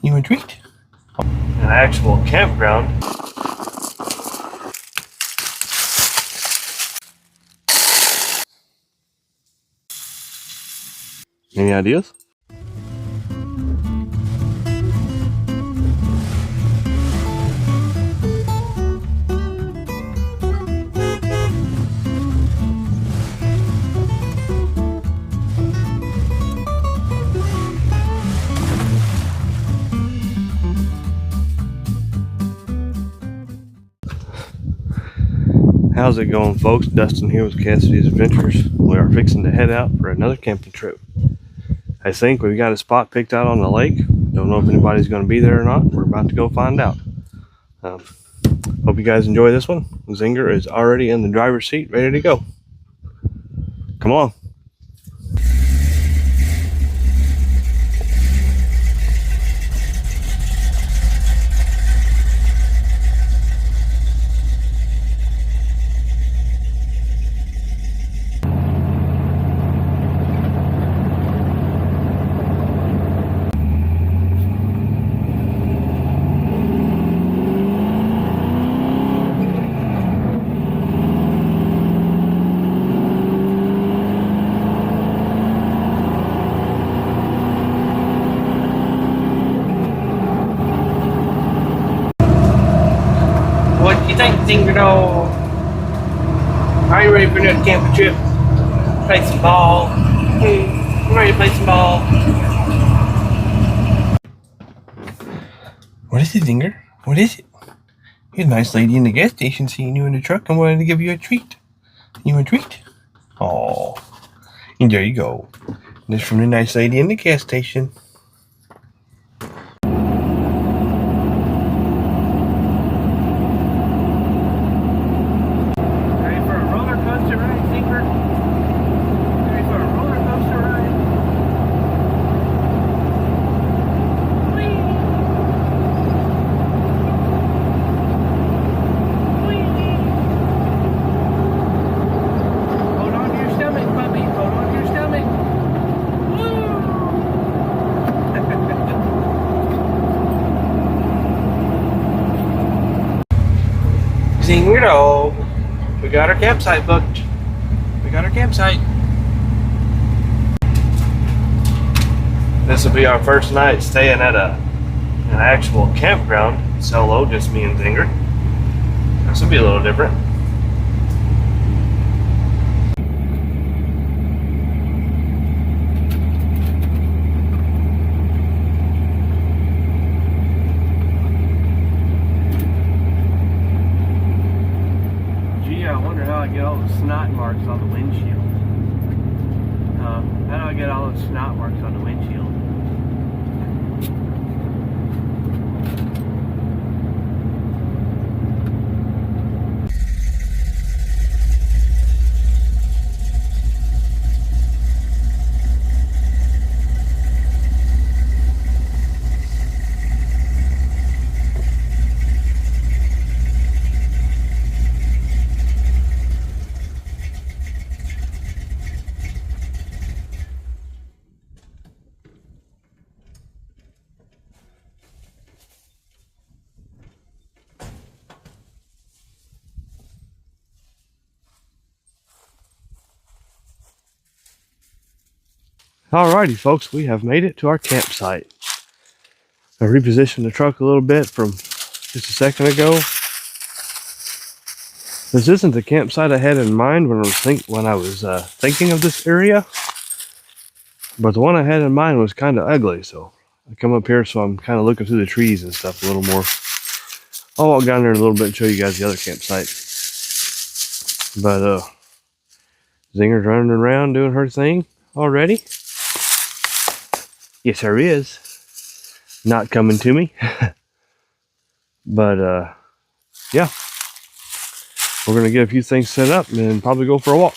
You want a treat? An actual campground. Any ideas? How's it going, folks? Dustin here with Cassidy's Adventures. We are fixing to head out for another camping trip. I think we've got a spot picked out on the lake. Don't know if anybody's going to be there or not. We're about to go find out. Hope you guys enjoy this one. Zinger is already in the driver's seat, ready to go. Come on. What do you think, Zinger? Are you ready for another camping trip? Play some ball. I'm ready to play some ball. What is it, Zinger? What is it? Here's a nice lady in the gas station seeing you in the truck and wanted to give you a treat. You want a treat? Oh, and there you go. This from the nice lady in the gas station. Ready for a roller coaster ride, Zinger? Ready for a roller coaster ride? Whee! Hold on to your stomach, puppy. Hold on to your stomach. Zinger, we got our campsite booked. We got our campsite. This will be our first night staying at an actual campground, solo, just me and Zinger. This will be a little different. Gee, I wonder how I get all the snot marks on the windshield. How do I get all those snot marks on the windshield? Alrighty, folks, we have made it to our campsite. I repositioned the truck a little bit from just a second ago. This isn't the campsite I had in mind when I was thinking of this area, but the one I had in mind was kind of ugly. So I come up here, so I'm kind of looking through the trees and stuff a little more. I'll walk down there in a little bit and show you guys the other campsite. But Zinger's running around doing her thing already. Yes, there is. Not coming to me. But yeah, we're gonna get a few things set up and then probably go for a walk.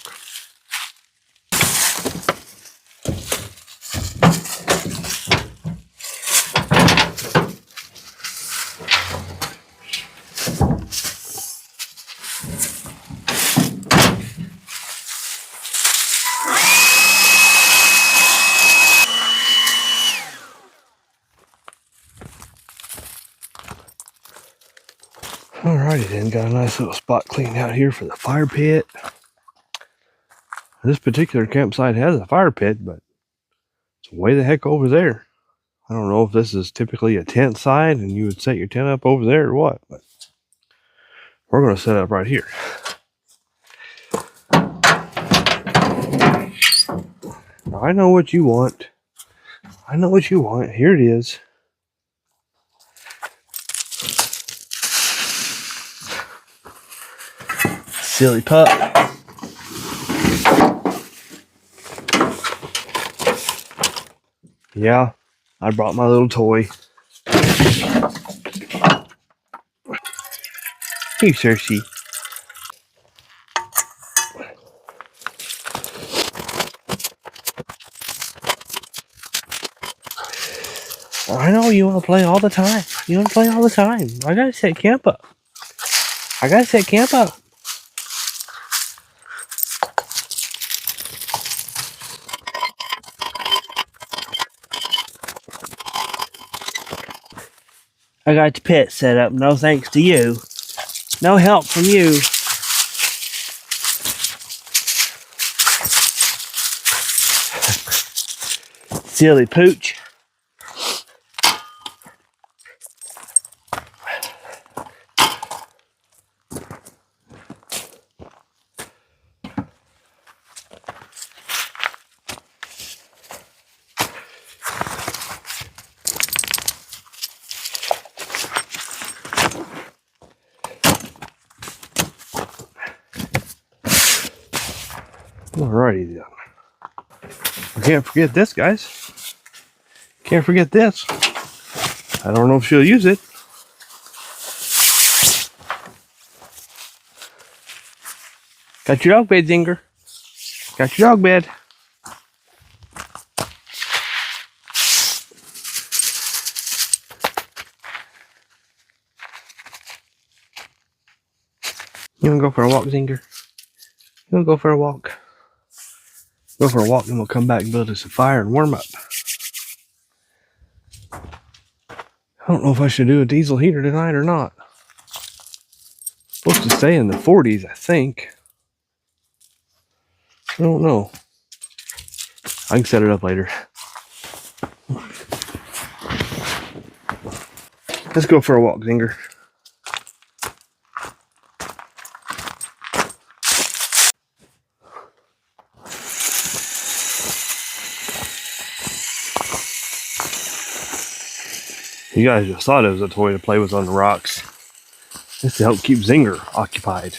Alrighty then, got a nice little spot cleaned out here for the fire pit. This particular campsite has a fire pit, but it's way the heck over there. I don't know if this is typically a tent site and you would set your tent up over there or what, but we're going to set up right here. I know what you want. I know what you want. Here it is. Silly pup. Yeah, I brought my little toy. Hey, Cersei. I know you want to play all the time. You want to play all the time. I gotta set camp up. I gotta set camp up. I got the pit set up, no thanks to you. No help from you. Silly pooch. Alrighty then. I can't forget this, guys. Can't forget this. I don't know if she'll use it. Got your dog bed, Zinger. Got your dog bed. You wanna go for a walk, Zinger? You wanna go for a walk? Go for a walk and we'll come back and build us a fire and warm up. I don't know if I should do a diesel heater tonight or not. It's supposed to stay in the 40s, I think. I don't know. I can set it up later. Let's go for a walk, Zinger. You guys just thought it was a toy to play with on the rocks. It's to help keep Zinger occupied.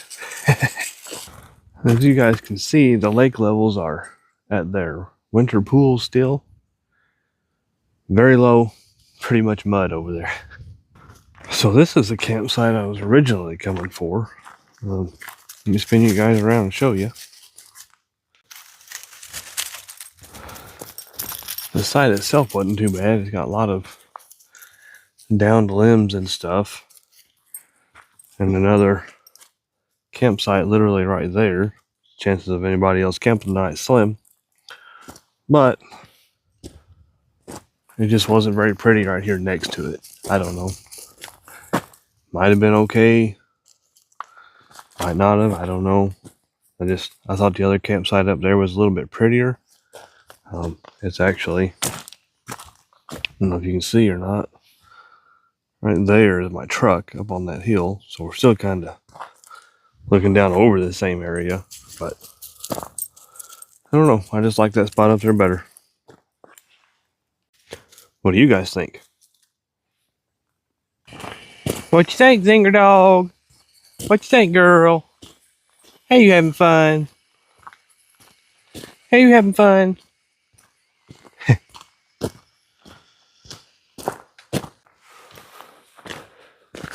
As you guys can see, the lake levels are at their winter pool still. Very low, pretty much mud over there. So this is the campsite I was originally coming for. Let me spin you guys around and show you. The site itself wasn't too bad. It's got a lot of downed limbs and stuff. And another campsite literally right there. Chances of anybody else camping tonight slim. But it just wasn't very pretty right here next to it. I don't know. Might have been okay. Might not have. I don't know. I thought the other campsite up there was a little bit prettier. It's actually, I don't know if you can see or not. Right there is my truck up on that hill. So we're still kind of looking down over the same area. But I don't know. I just like that spot up there better. What do you guys think? What you think, Zinger dog? What you think, girl? Hey, you having fun? Hey, you having fun?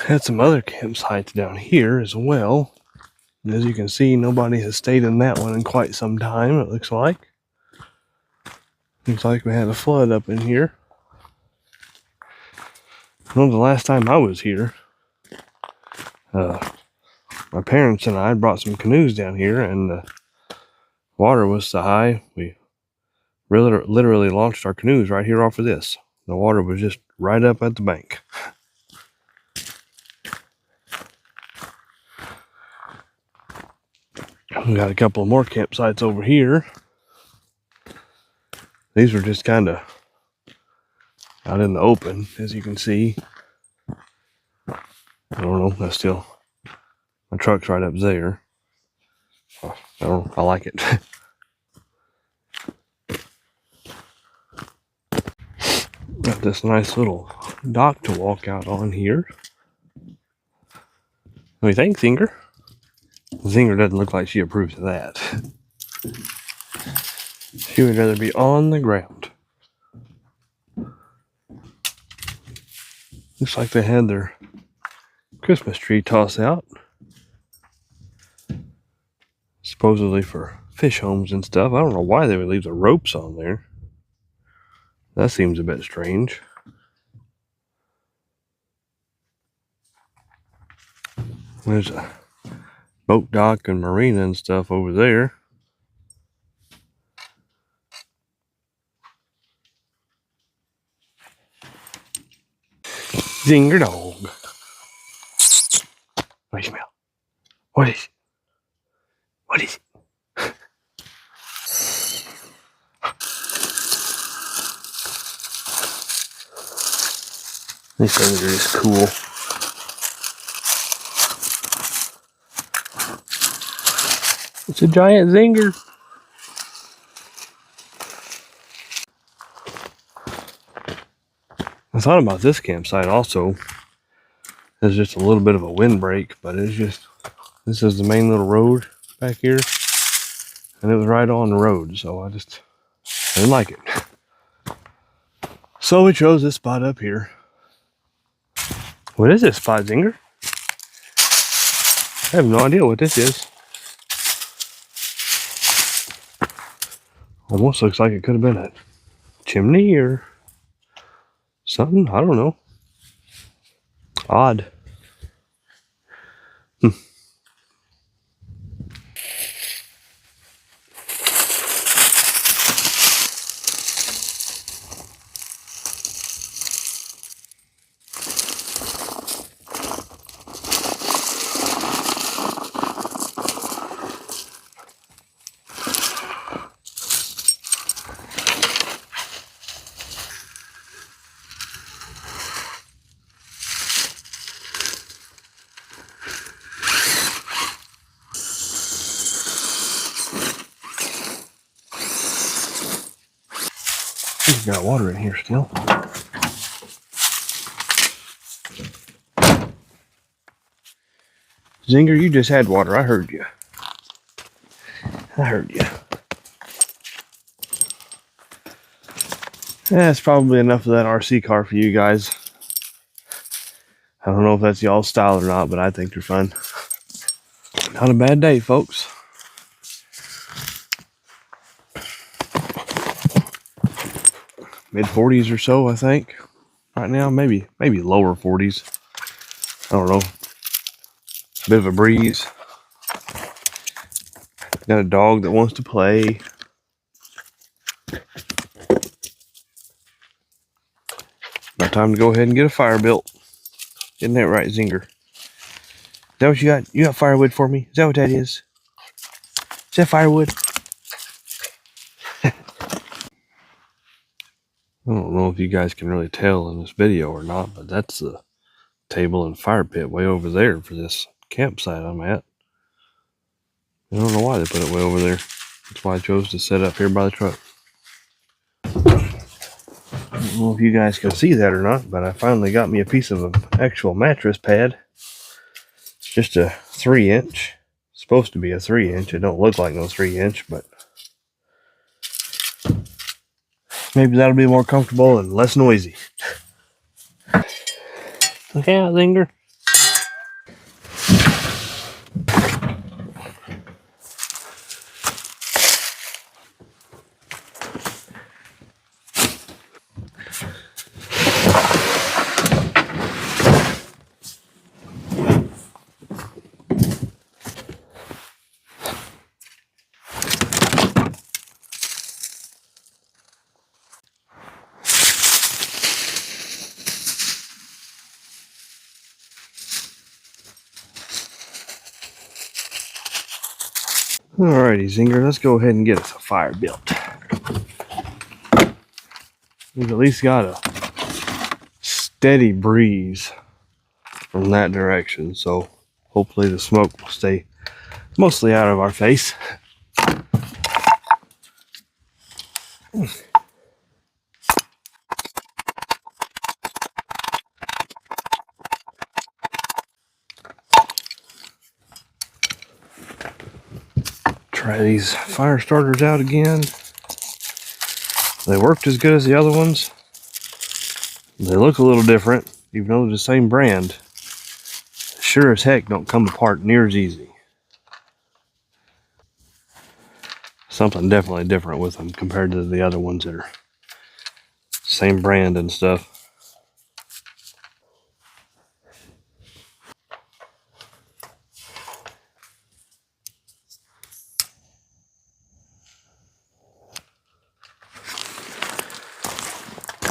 Had some other campsites down here as well. And as you can see, nobody has stayed in that one in quite some time, it looks like. Looks like we had a flood up in here. I know the last time I was here, my parents and I brought some canoes down here, and the water was so high, we literally launched our canoes right here off of this. The water was just right up at the bank. We got a couple more campsites over here. These were just kind of out in the open, as you can see. I don't know, that's still, my truck's right up there. I like it. Got this nice little dock to walk out on here. What do you think, Zinger? Zinger doesn't look like she approves of that. She would rather be on the ground. Looks like they had their Christmas tree toss out. Supposedly for fish homes and stuff. I don't know why they would leave the ropes on there. That seems a bit strange. There's a boat dock and marina and stuff over there. Zinger dog. What do you smell? What is it? What is it? These things are just cool. It's a giant zinger. I thought about this campsite also. There's just a little bit of a windbreak, but it's just, this is the main little road back here. And it was right on the road, so I didn't like it. So we chose this spot up here. What is this spot, Zinger? I have no idea what this is. Almost looks like it could have been a chimney or something. I don't know. Odd. We've got water in here still. Zinger, you just had water. I heard you. I heard you. That's probably enough of that RC car for you guys. I don't know if that's y'all's style or not, but I think they're fun. Not a bad day, folks. Mid-40s or so, I think. Right now, maybe lower 40s. I don't know. Bit of a breeze. Got a dog that wants to play. About time to go ahead and get a fire built. Isn't that right, Zinger? Is that what you got? You got firewood for me? Is that what that is? Is that firewood? I don't know if you guys can really tell in this video or not, but that's the table and fire pit way over there for this campsite I'm at. I don't know why they put it way over there. That's why I chose to set up here by the truck. I don't know if you guys can see that or not, but I finally got me a piece of an actual mattress pad. It's just a 3-inch. It's supposed to be a 3-inch. It don't look like no 3-inch, but maybe that'll be more comfortable and less noisy. Look out, Zinger. Alrighty, Zinger, let's go ahead and get us a fire built. We've at least got a steady breeze from that direction, so hopefully the smoke will stay mostly out of our face. Try these fire starters out again. They worked as good as the other ones. They look a little different, even though they're the same brand. Sure as heck don't come apart near as easy. Something definitely different with them compared to the other ones that are same brand and stuff.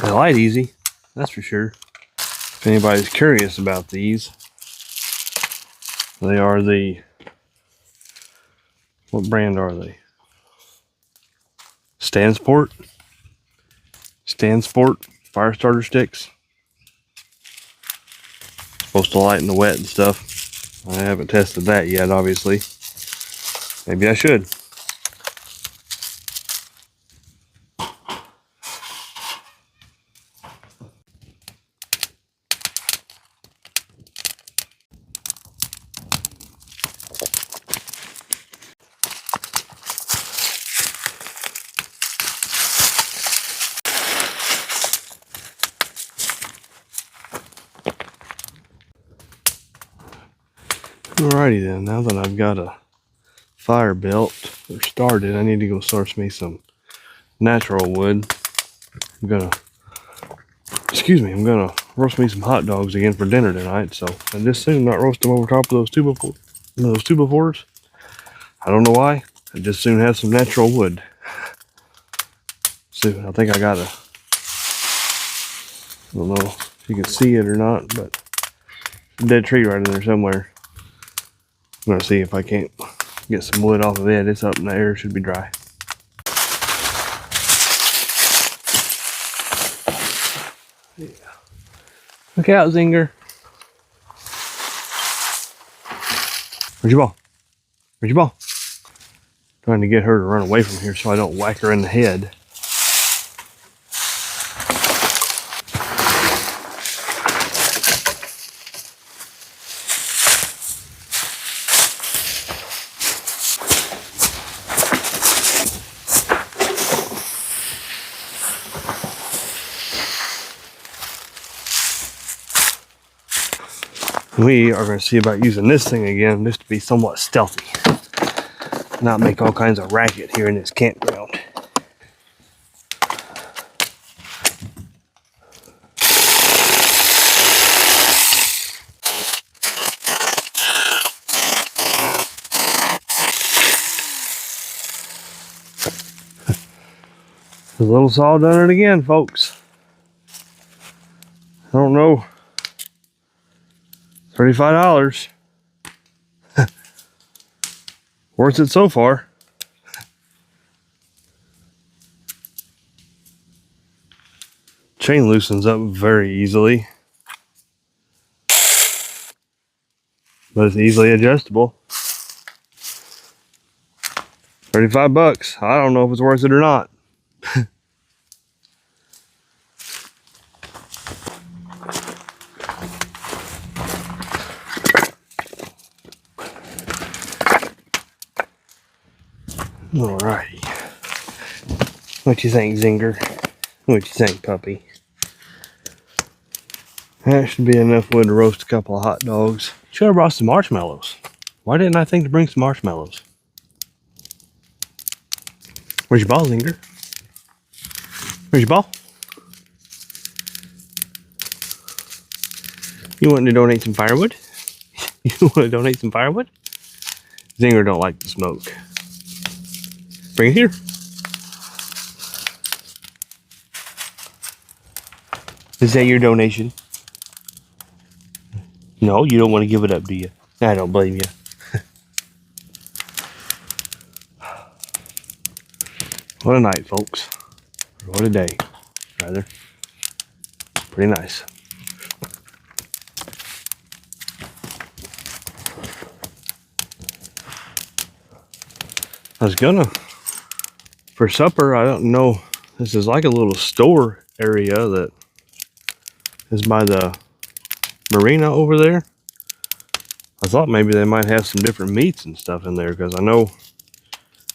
They light easy, that's for sure. If anybody's curious about these, they are the, what brand are they? Stansport fire starter sticks. Supposed to light in the wet and stuff. I haven't tested that yet, obviously. Maybe I should. Alrighty then, now that I've got a fire built or started, I need to go source me some natural wood. I'm gonna roast me some hot dogs again for dinner tonight, so I just soon not roast them over top of those 2x4s. I don't know why. I just soon have some natural wood. So I think I got I don't know if you can see it or not, but a dead tree right in there somewhere. I'm gonna see if I can't get some wood off of it. It's up in the air, should be dry. Yeah. Look out, Zinger. Where's your ball? Where's your ball? Trying to get her to run away from here so I don't whack her in the head. We are going to see about using this thing again just to be somewhat stealthy. Not make all kinds of racket here in this campground. The little saw done it again, folks. I don't know. $35. Worth it so far. Chain loosens up very easily, but it's easily adjustable. 35 bucks. I don't know if it's worth it or not. Alrighty. What you think, Zinger? What you think, puppy? That should be enough wood to roast a couple of hot dogs. Should have brought some marshmallows. Why didn't I think to bring some marshmallows? Where's your ball, Zinger? Where's your ball? You wanting to donate some firewood? You want to donate some firewood? Zinger don't like the smoke. Bring it here. Is that your donation? No, you don't want to give it up, do you? I don't blame you. What a night, folks. What a day, rather. Pretty nice. I was gonna, for supper, I don't know, this is like a little store area that is by the marina over there. I thought maybe they might have some different meats and stuff in there, because I know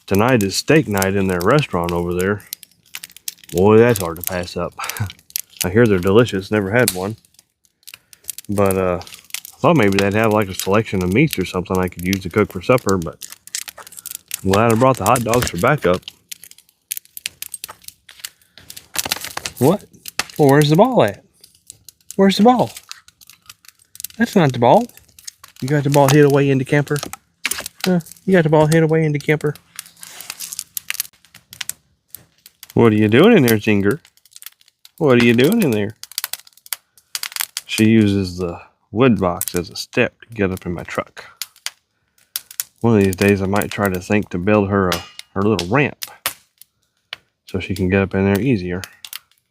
tonight is steak night in their restaurant over there. Boy, that's hard to pass up. I hear they're delicious, never had one. But I thought maybe they'd have like a selection of meats or something I could use to cook for supper, but I'm glad I brought the hot dogs for backup. What? Well, where's the ball at? Where's the ball? That's not the ball. You got the ball hid away in the camper? You got the ball hid away in the camper? What are you doing in there, Zinger? What are you doing in there? She uses the wood box as a step to get up in my truck. One of these days I might try to think to build her her little ramp so she can get up in there easier.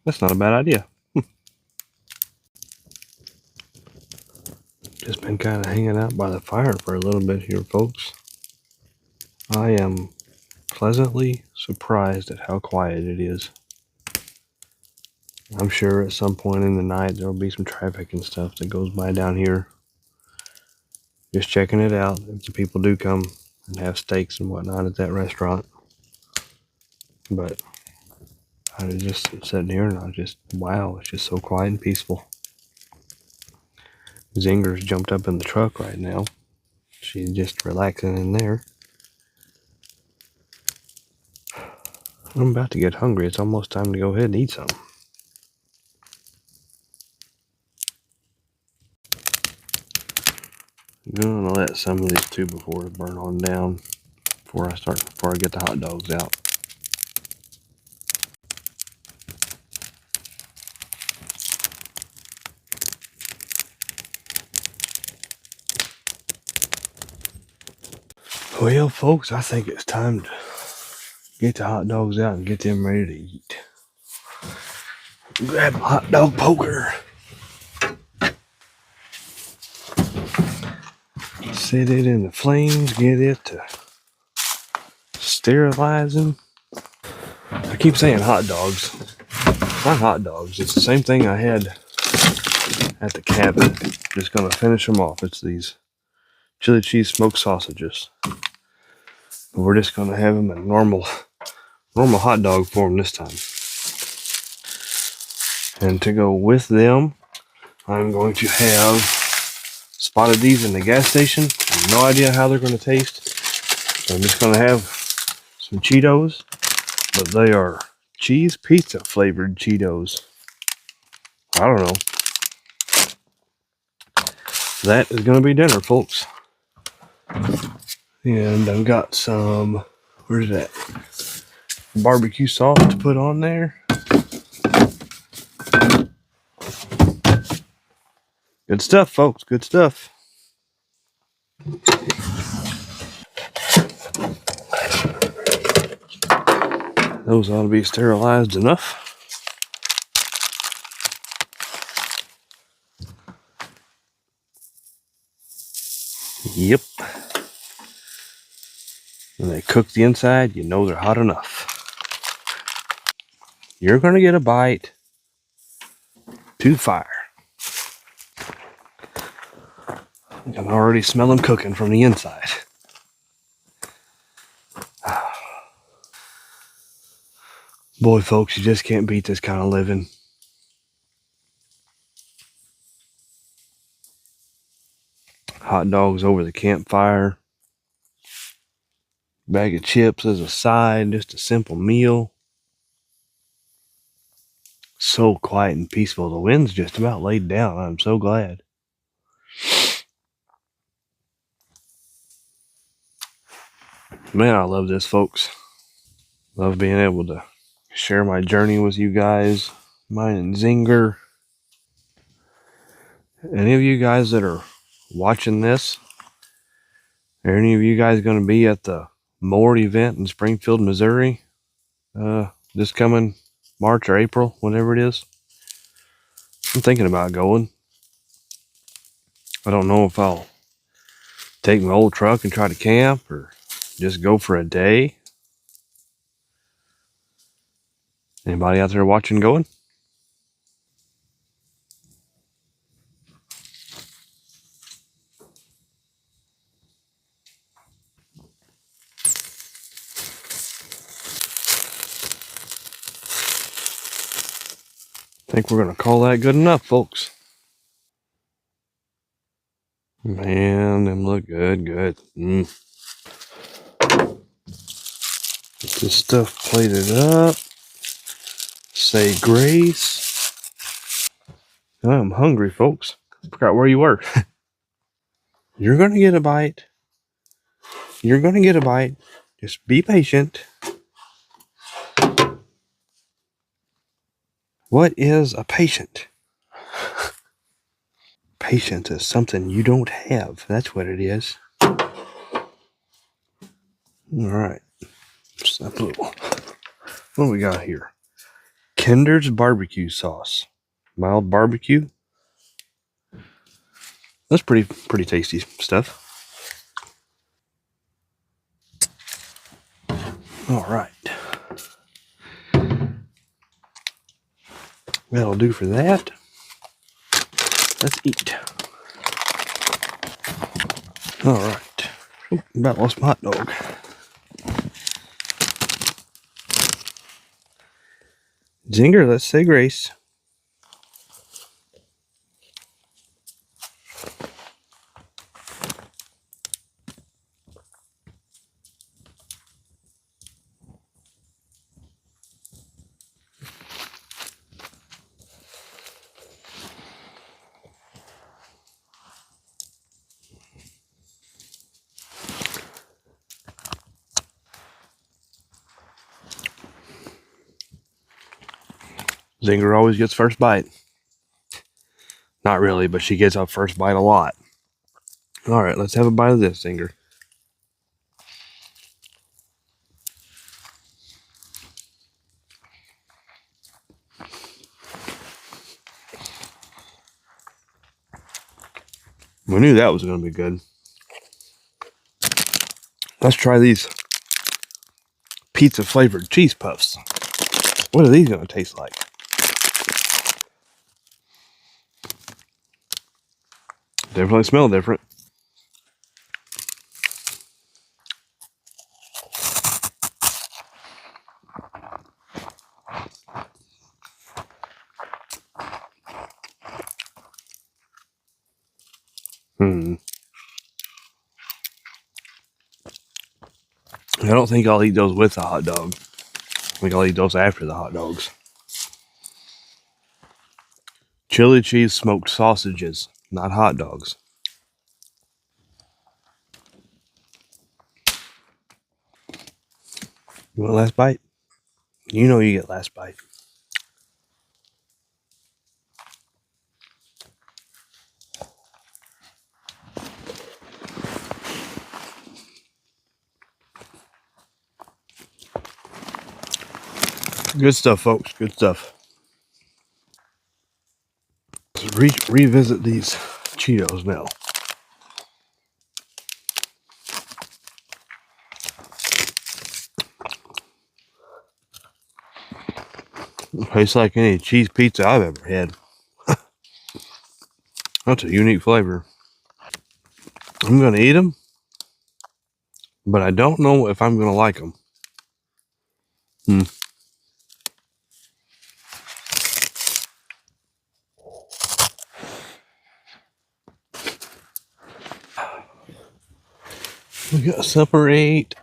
That's not a bad idea. Just been kind of hanging out by the fire for a little bit here, folks. I am pleasantly surprised at how quiet it is. I'm sure at some point in the night there'll be some traffic and stuff that goes by down here. Just checking it out if the people do come and have steaks and whatnot at that restaurant. But I was just sitting here and I was just, wow, it's just so quiet and peaceful. Zinger's jumped up in the truck right now. She's just relaxing in there. I'm about to get hungry. It's almost time to go ahead and eat some. I'm gonna let some of these 2x4s burn on down before I get the hot dogs out. Well, folks, I think it's time to get the hot dogs out and get them ready to eat. Grab a hot dog poker. Set it in the flames, get it to sterilizing. I keep saying hot dogs. Not hot dogs. It's the same thing I had at the cabin. Just gonna finish them off. It's these chili cheese smoked sausages. We're just gonna have them in normal hot dog form this time. And to go with them, I'm going to have spotted these in the gas station. I have no idea how they're going to taste. So I'm just going to have some Cheetos, but they are cheese pizza flavored Cheetos. I don't know. That is going to be dinner, folks. And I've got some, where's that? Barbecue sauce to put on there. Good stuff, folks. Good stuff. Those ought to be sterilized enough. Yep. When they cook the inside, you know they're hot enough. You're going to get a bite to fire. I can already smell them cooking from the inside. Boy, folks, you just can't beat this kind of living. Hot dogs over the campfire. Bag of chips as a side, just a simple meal. So quiet and peaceful. The wind's just about laid down. I'm so glad. Man, I love this, folks. Love being able to share my journey with you guys. Mine and Zinger. Any of you guys that are watching this, are any of you guys going to be at the Moore event in Springfield, Missouri? this coming March or April, whenever it is. I'm thinking about going. I don't know if I'll take my old truck and try to camp or just go for a day. Anybody out there watching going? I think we're going to call that good enough, folks. Man, them look good. Get this stuff plated up. Say grace. I'm hungry, folks. Forgot where you were. You're going to get a bite. You're going to get a bite. Just be patient. What is a patient? Patience is something you don't have. That's what it is. All right. What do we got here? Kinder's barbecue sauce. Mild barbecue. That's pretty tasty stuff. All right. That'll do for that. Let's eat. All right. About lost my hot dog. Zinger, let's say grace. Zinger always gets first bite. Not really, but she gets a first bite a lot. All right, let's have a bite of this, Zinger. We knew that was going to be good. Let's try these pizza flavored cheese puffs. What are these going to taste like? Definitely smell different. I don't think I'll eat those with the hot dog. I think I'll eat those after the hot dogs. Chili cheese smoked sausages, not hot dogs. You want last bite? You know you get last bite. Good stuff, folks. Good stuff. Let's revisit these Cheetos now. Tastes like any cheese pizza I've ever had. That's a unique flavor. I'm going to eat them, but I don't know if I'm going to like them. We got to separate.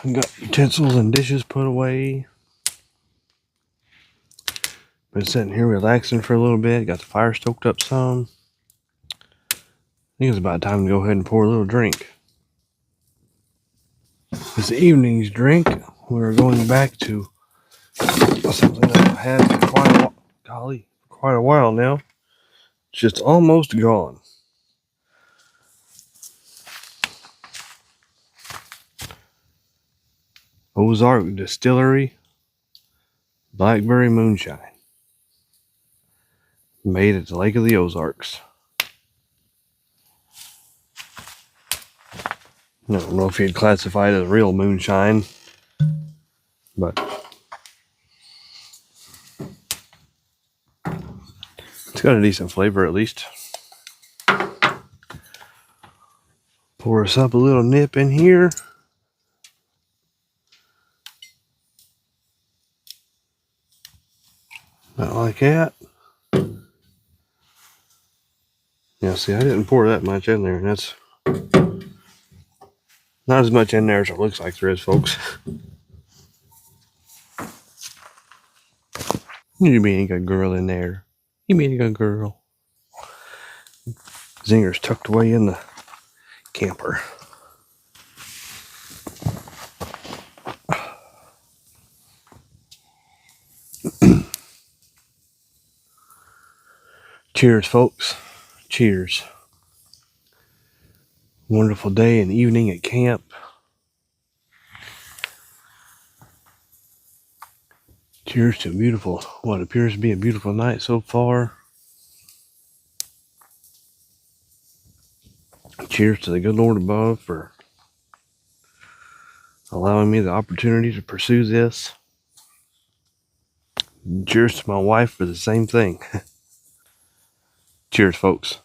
We got utensils and dishes put away. Been sitting here relaxing for a little bit. Got the fire stoked up some. I think it's about time to go ahead and pour a little drink. This evening's drink, we're going back to something that I've had for quite a while now. It's just almost gone. Ozark Distillery Blackberry Moonshine. Made at the Lake of the Ozarks. I don't know if you'd classify it as real moonshine, but it's got a decent flavor at least. Pour us up a little nip in here. Not like that. Yeah, see, I didn't pour that much in there, and that's not as much in there as it looks like there is, folks. You being a good girl in there. You being a good girl. Zinger's tucked away in the camper. Cheers, folks. Cheers. Wonderful day and evening at camp. Cheers to what appears to be a beautiful night so far. Cheers to the good Lord above for allowing me the opportunity to pursue this. Cheers to my wife for the same thing. Cheers, folks.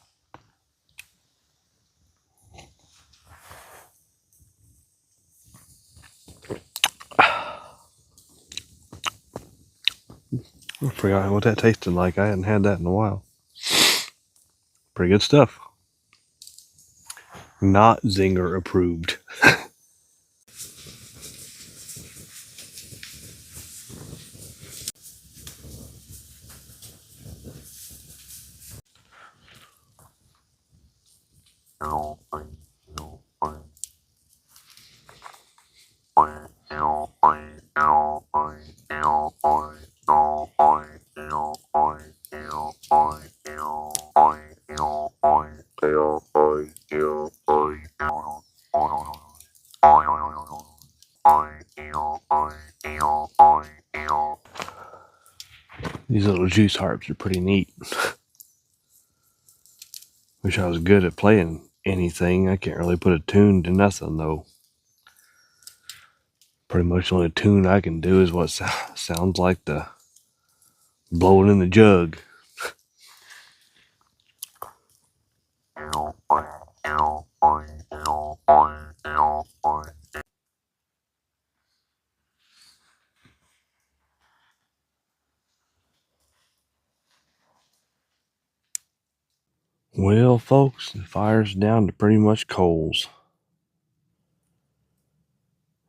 I forgot what that tasted like. I hadn't had that in a while. Pretty good stuff. Not Zinger approved. These little juice harps are pretty neat. Wish I was good at playing anything. I can't really put a tune to nothing, though. Pretty much the only tune I can do is what sounds like the blowing in the jug. Well, folks, the fire's down to pretty much coals.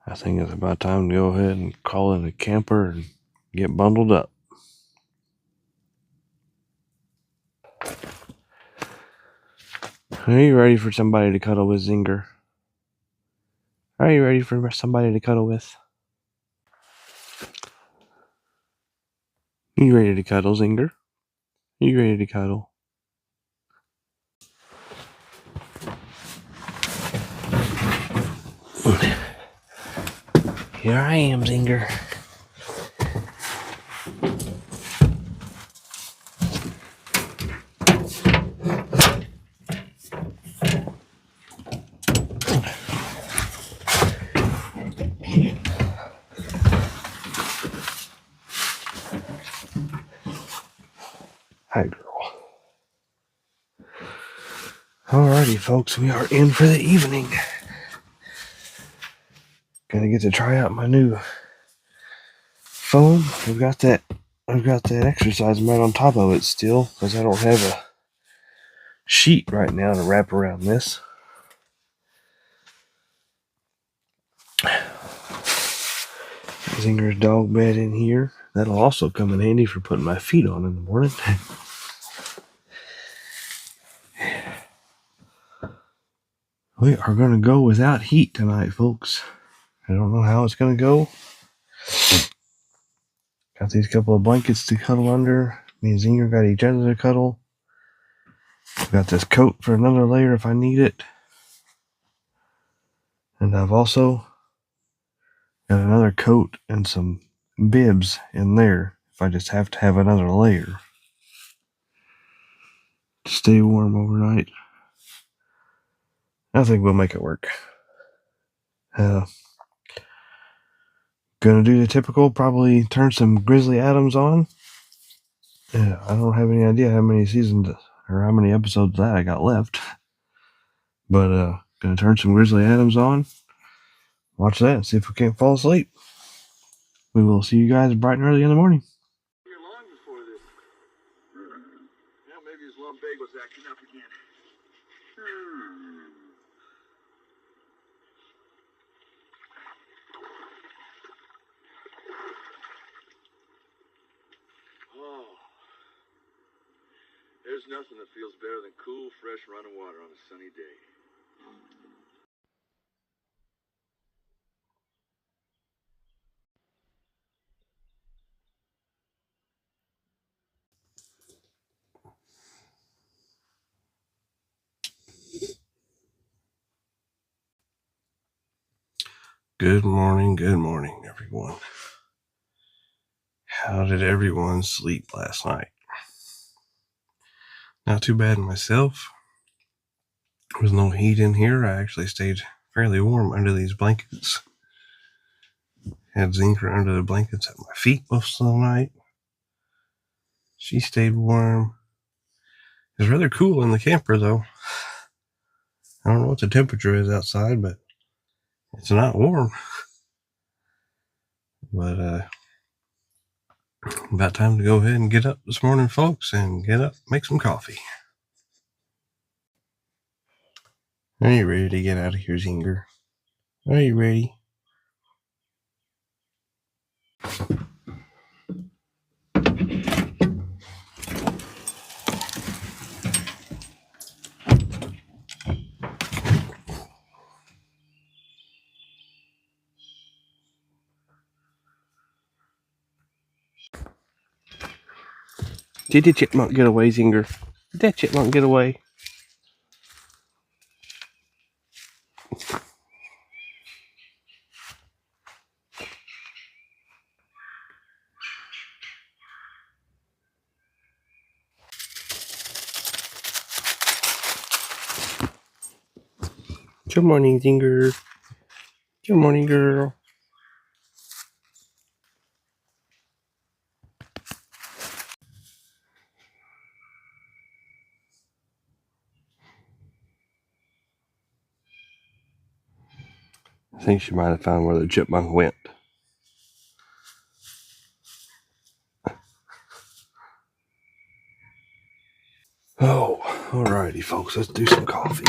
I think it's about time to go ahead and call in a camper and get bundled up. Are you ready for somebody to cuddle with, Zinger? Are you ready for somebody to cuddle with? Are you ready to cuddle, Zinger? Are you ready to cuddle? Here I am, Zinger. Hi, girl. Alrighty, folks, we are in for the evening. Gonna get to try out my new foam. I've got that exercise mat on top of it still, because I don't have a sheet right now to wrap around this. Zinger's dog bed in here. That'll also come in handy for putting my feet on in the morning. We are going to go without heat tonight, folks. I don't know how it's going to go. Got these couple of blankets to cuddle under. Me and Zinger got each other to cuddle. Got this coat for another layer if I need it. And I've also Got another coat and some bibs in there if I just have to have another layer to stay warm overnight. I think we'll make it work. Gonna do the typical, probably turn some Grizzly Adams on. Yeah, I don't have any idea how many seasons or how many episodes of that I got left. But gonna turn some Grizzly Adams on. Watch that and see if we can't fall asleep. We will see you guys bright and early in the morning. Long before this. Yeah, maybe his lumbago was acting up again. Oh, there's nothing that feels better than cool, fresh running water on a sunny day. Good morning, everyone. How did everyone sleep last night? Not too bad myself. There was no heat in here. I actually stayed fairly warm under these blankets. Had Zinker under the blankets at my feet most of the night. She stayed warm. It was rather cool in the camper, though. I don't know what the temperature is outside, but it's not warm. But about time to go ahead and get up this morning, folks, and get up, make some coffee. Are you ready to get out of here, Zinger? Are you ready? Did the chipmunk get away, Zinger? Did that chipmunk get away? Good morning, Zinger. Good morning, girl. I think she might have found where the chipmunk went. Oh, alrighty, folks. Let's do some coffee.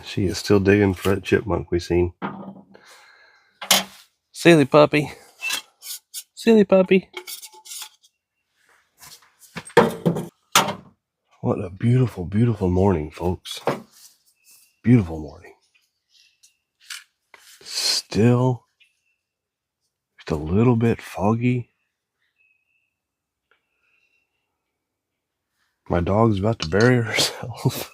She is still digging for that chipmunk we seen. Silly puppy. Silly puppy. What a beautiful, beautiful morning, folks. Beautiful morning. Still just a little bit foggy. My dog's about to bury herself.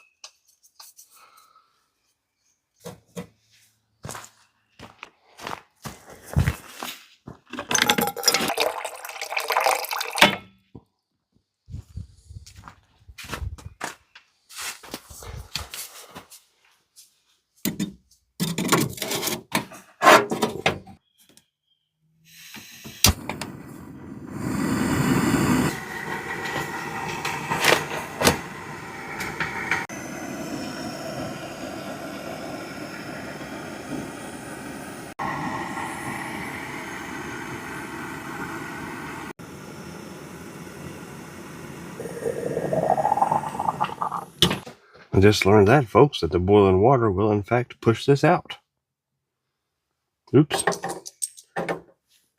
I just learned that, folks, that the boiling water will, in fact, push this out. Oops.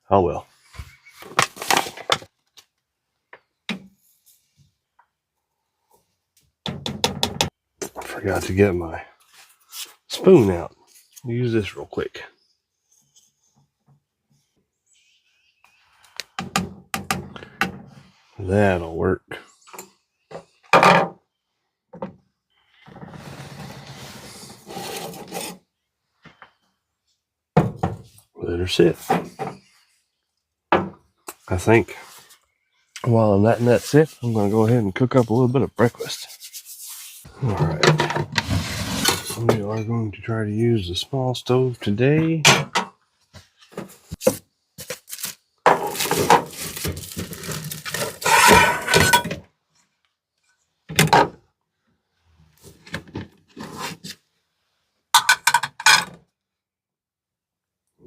Oh, well. Forgot to get my spoon out. Use this real quick. That'll work. Let her sit. I think while I'm letting that sit, I'm going to go ahead and cook up a little bit of breakfast. All right. We are going to try to use the small stove today.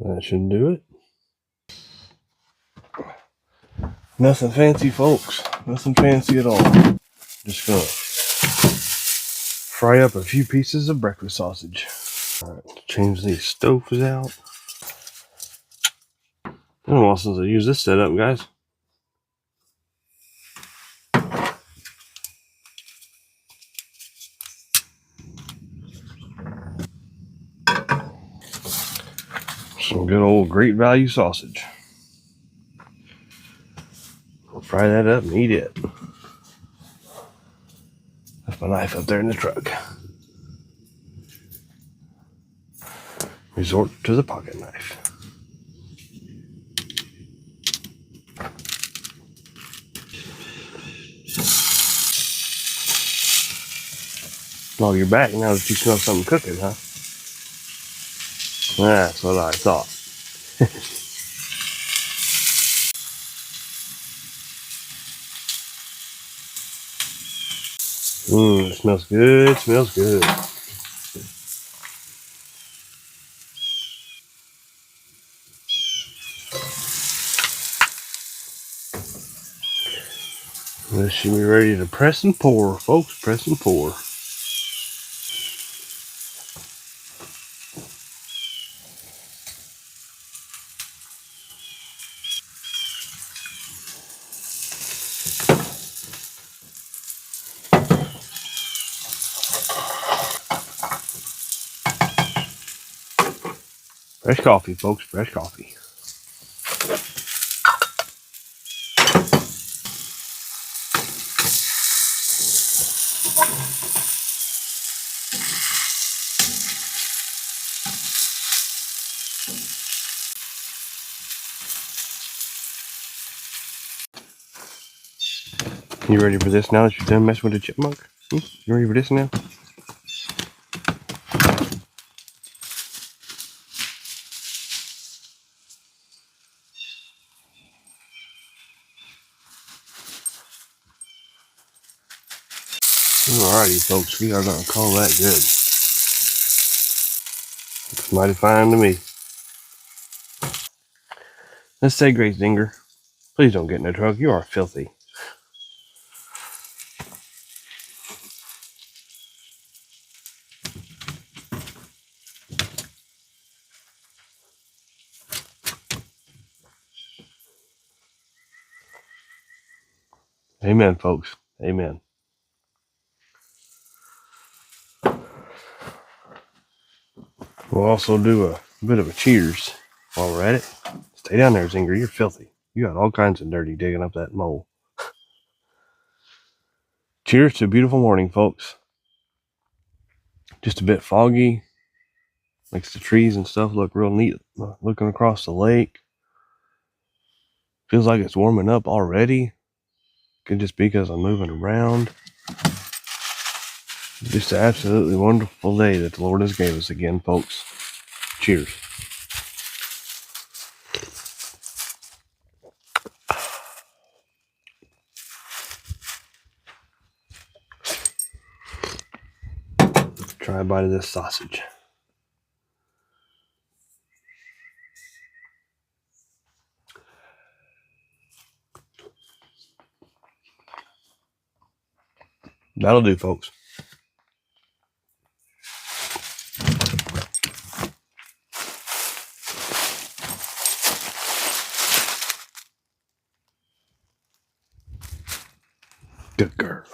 That should do it. Nothing fancy, folks. Nothing fancy at all. Just gonna fry up a few pieces of breakfast sausage. All right, change these stoves out. I don't know since I use this setup, guys. Some good old Great Value sausage. We'll fry that up and eat it. Left my knife up there in the truck. Resort to the pocket knife. Oh, you're back now that you smell something cooking, huh? That's what I thought. It smells good. Smells good. This should be ready to press and pour, folks. Press and pour. Fresh coffee, folks. Fresh coffee. You ready for this now that you're done messing with the chipmunk? You ready for this now? Alrighty, folks. We are going to call that good. Looks mighty fine to me. Let's say, Grace Dinger, please don't get in the truck. You are filthy. Amen, folks. Amen. We'll also do a bit of a cheers while we're at it. Stay down there, Zinger. You're filthy. You got all kinds of dirty digging up that mole. Cheers to a beautiful morning, folks. Just a bit foggy. Makes the trees and stuff look real neat. Looking across the lake. Feels like it's warming up already. Could just be because I'm moving around. Just an absolutely wonderful day that the Lord has gave us again, folks. Cheers. Try a bite of this sausage. That'll do, folks. Good girl.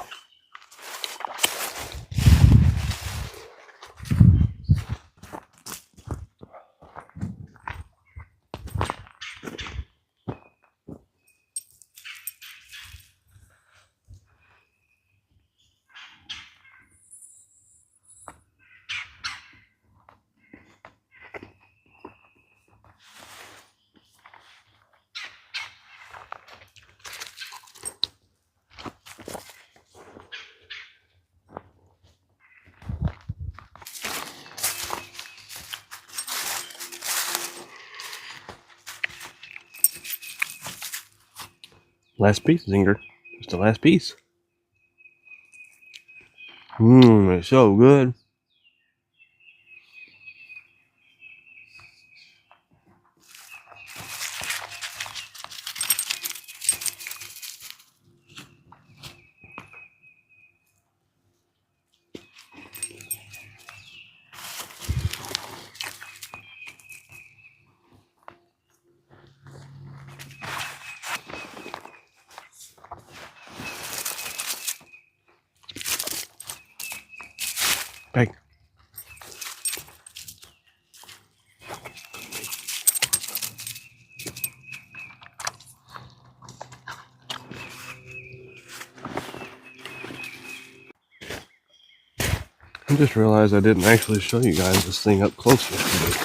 Last piece, Zinger. Just the last piece. Mmm, it's so good. Hey. I just realized I didn't actually show you guys this thing up close yesterday.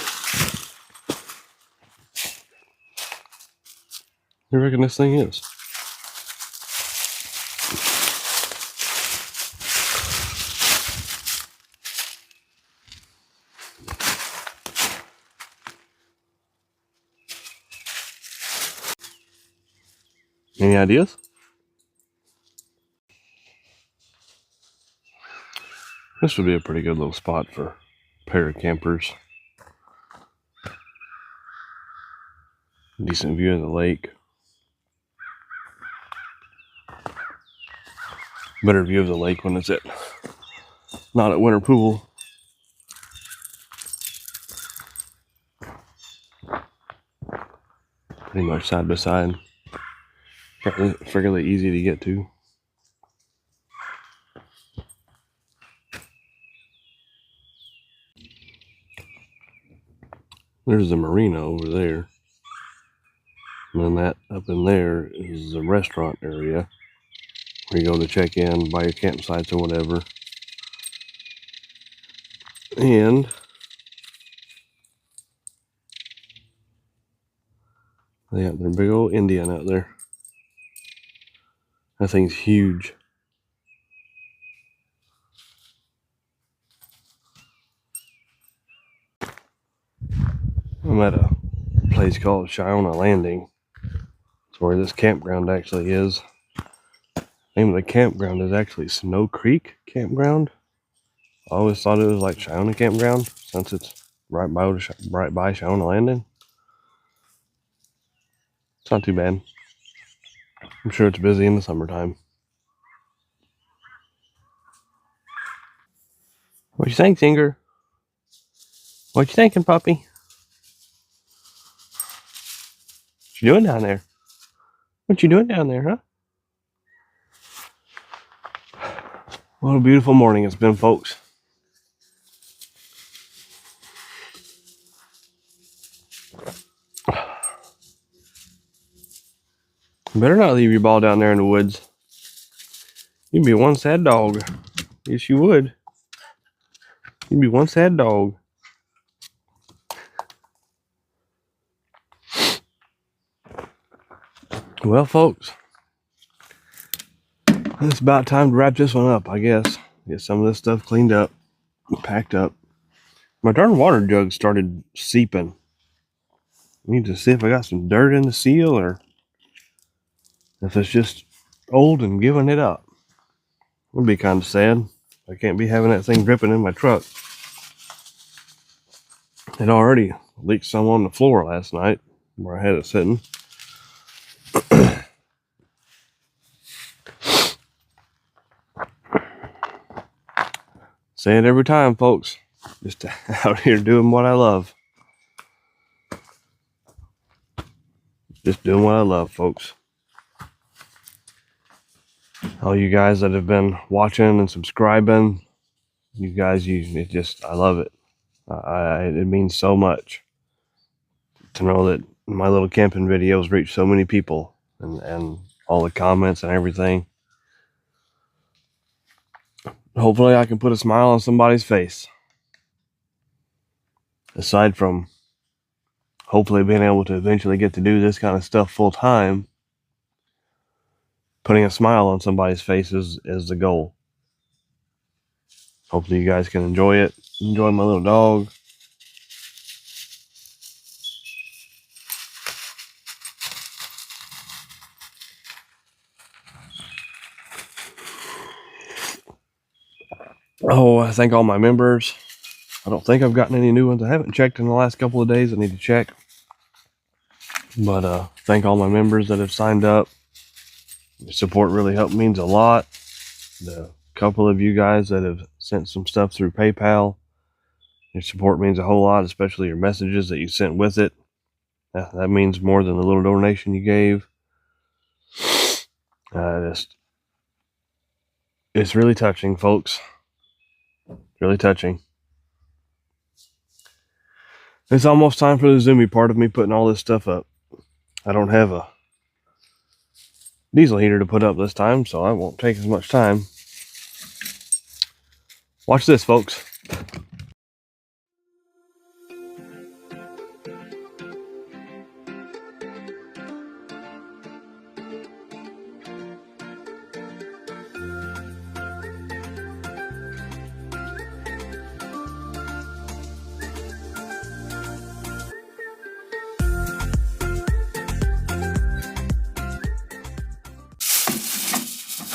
What do you reckon this thing is? Any ideas? This would be a pretty good little spot for a pair of campers. Decent view of the lake. Better view of the lake when it's not at winter pool. Pretty much side by side. Fairly easy to get to. There's the marina over there. And then that up in there is the restaurant area where you go to check in, buy your campsites or whatever. And they got their big old Indian out there. That thing's huge. I'm at a place called Shiona Landing. It's where this campground actually is. The name of the campground is actually Snow Creek Campground. I always thought it was like Shiona Campground since it's right by Shiona Landing. It's not too bad. I'm sure it's busy in the summertime. What you think, Singer? What you thinking, puppy? What you doing down there? What you doing down there, huh? What a beautiful morning it's been, folks. You better not leave your ball down there in the woods. You'd be one sad dog. Yes, you would. You'd be one sad dog. Well, folks, it's about time to wrap this one up, I guess. Get some of this stuff cleaned up, packed up. My darn water jug started seeping. I need to see if I got some dirt in the seal or if it's just old and giving it up. It would be kind of sad. I can't be having that thing dripping in my truck. It already leaked some on the floor last night where I had it sitting. Say it every time, folks. Just out here doing what I love. Just doing what I love, folks. All you guys that have been watching and subscribing, you guys, I love it. It means so much to know that my little camping videos reach so many people and all the comments and everything. Hopefully I can put a smile on somebody's face. Aside from hopefully being able to eventually get to do this kind of stuff full time, putting a smile on somebody's face is the goal. Hopefully you guys can enjoy it. Enjoy my little dog. Oh, I thank all my members. I don't think I've gotten any new ones. I haven't checked in the last couple of days. I need to check. But thank all my members that have signed up. Your support really means a lot. The couple of you guys that have sent some stuff through PayPal, your support means a whole lot, especially your messages that you sent with it. That means more than the little donation you gave. It's really touching, folks. Really touching. It's almost time for the zoomy part of me putting all this stuff up. I don't have a diesel heater to put up this time, so I won't take as much time. Watch this, folks.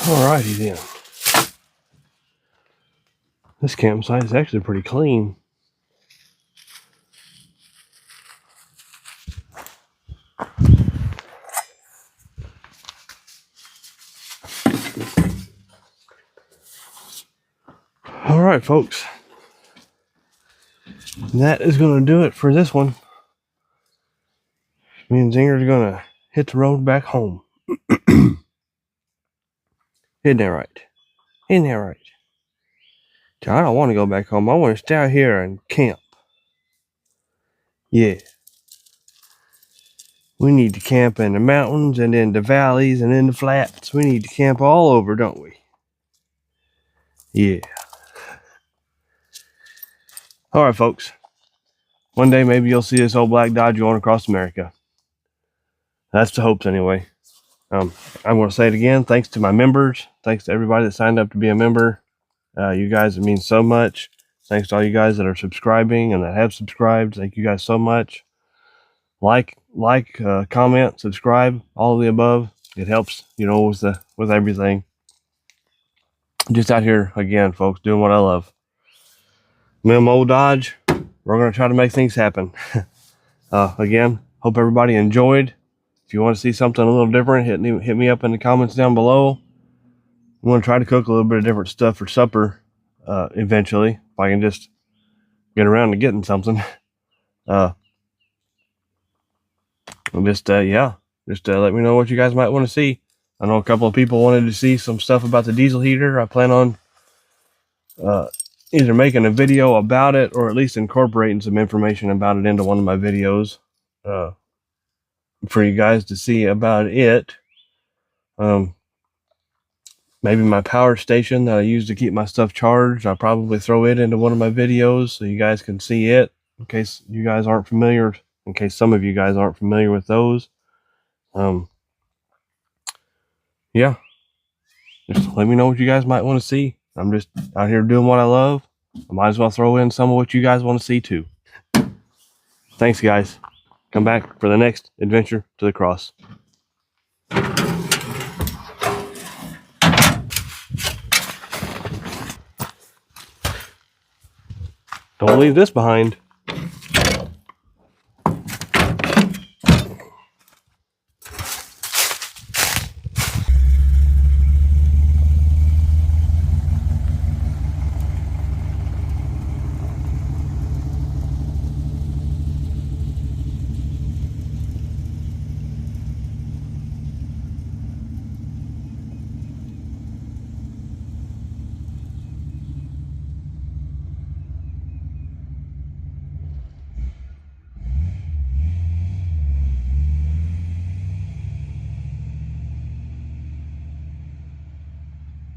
Alrighty then. This campsite is actually pretty clean. Alright, folks. That is going to do it for this one. Me and Zinger's going to hit the road back home. Isn't that right? Isn't that right? I don't want to go back home. I want to stay out here and camp. Yeah. We need to camp in the mountains and in the valleys and in the flats. We need to camp all over, don't we? Yeah. Alright, folks. One day maybe you'll see this old black Dodge going across America. That's the hopes anyway. I'm going to say it again. Thanks to my members. Thanks to everybody that signed up to be a member. You guys, it means so much. Thanks to all you guys that are subscribing and that have subscribed. Thank you guys so much. Like, comment, subscribe, all of the above. It helps, with everything. Just out here again, folks, doing what I love. Me and my old Dodge, we're going to try to make things happen. Again, hope everybody enjoyed. If you want to see something a little different, hit me up in the comments down below. I'm going to try to cook a little bit of different stuff for supper eventually, if I can just get around to getting something. Just let me know what you guys might want to see. I know a couple of people wanted to see some stuff about the diesel heater. I plan on either making a video about it or at least incorporating some information about it into one of my videos for you guys to see about it. Maybe my power station that I use to keep my stuff charged, I'll probably throw it into one of my videos so you guys can see it, in case you guys aren't familiar, in case some of you guys aren't familiar with those. Yeah. Just let me know what you guys might want to see. I'm just out here doing what I love. I might as well throw in some of what you guys want to see too. Thanks, guys. Come back for the next adventure to the cross. Don't leave this behind.